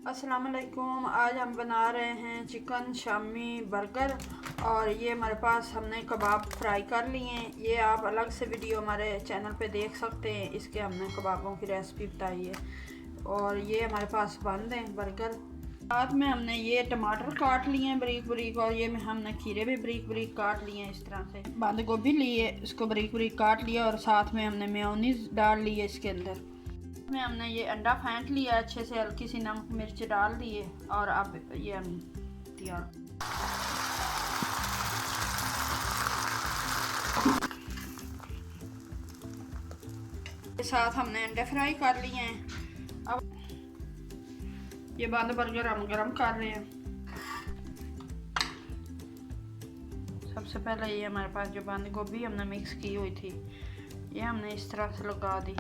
अस्सलाम वालेकुम। आज हम बना रहे हैं चिकन शामी बर्गर। और ये हमारे पास हमने कबाब फ्राई कर लिए हैं। ये आप अलग से वीडियो हमारे चैनल पे देख सकते हैं। इसके हमने कबाबों की रेसिपी बताई है। और ये हमारे पास बंद हैं बर्गर। साथ में हमने ये टमाटर काट लिए हैं बारीक बारीक, और ये हमने खीरे भी बारीक बारीक काट लिए हैं। इस तरह से बंद गोभी लिए, इसको बारीक बारीक काट लिया, और साथ में हमने मेयोनीज डाल ली है इसके अंदर। में हमने ये अंडा फेंट लिया अच्छे से, हल्की सी नमक मिर्च डाल दिए, और अब ये हम तैयार। के साथ हमने अंडे फ्राई कर लिए हैं। अब ये बंद बर्गर हम गरम कर रहे हैं। सबसे पहले ये हमारे पास जो बंद गोभी हमने मिक्स की हुई थी, ये हमने इस तरह से लगा दी।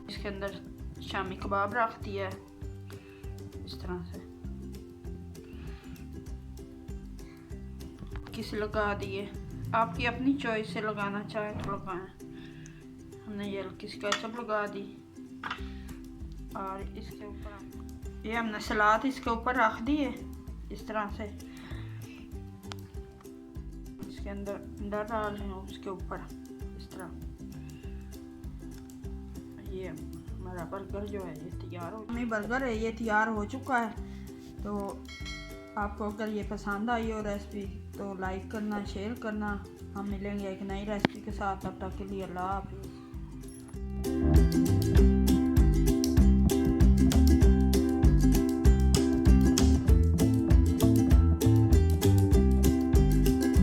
इसके अंदर शामी कबाब रख दिया है इस तरह से, किसी लगा दिए। आपकी अपनी चॉइस से लगाना चाहे तो लगाएं। हमने ये हल्की सी केचप लगा दी, और इसके ऊपर ये हमने सलाद इसके ऊपर रख दिए इस तरह से। इसके अंदर अंडा डाल रहे हैं उसके ऊपर इस तरह। ये हमारा बर्गर जो है ये तैयार हो, हमें बर्गर है ये तैयार हो चुका है। तो आपको अगर ये पसंद आई हो रेसिपी तो लाइक करना, शेयर करना। हम मिलेंगे एक नई रेसिपी के साथ। तब तक के लिए अल्लाह हाफ़िज़।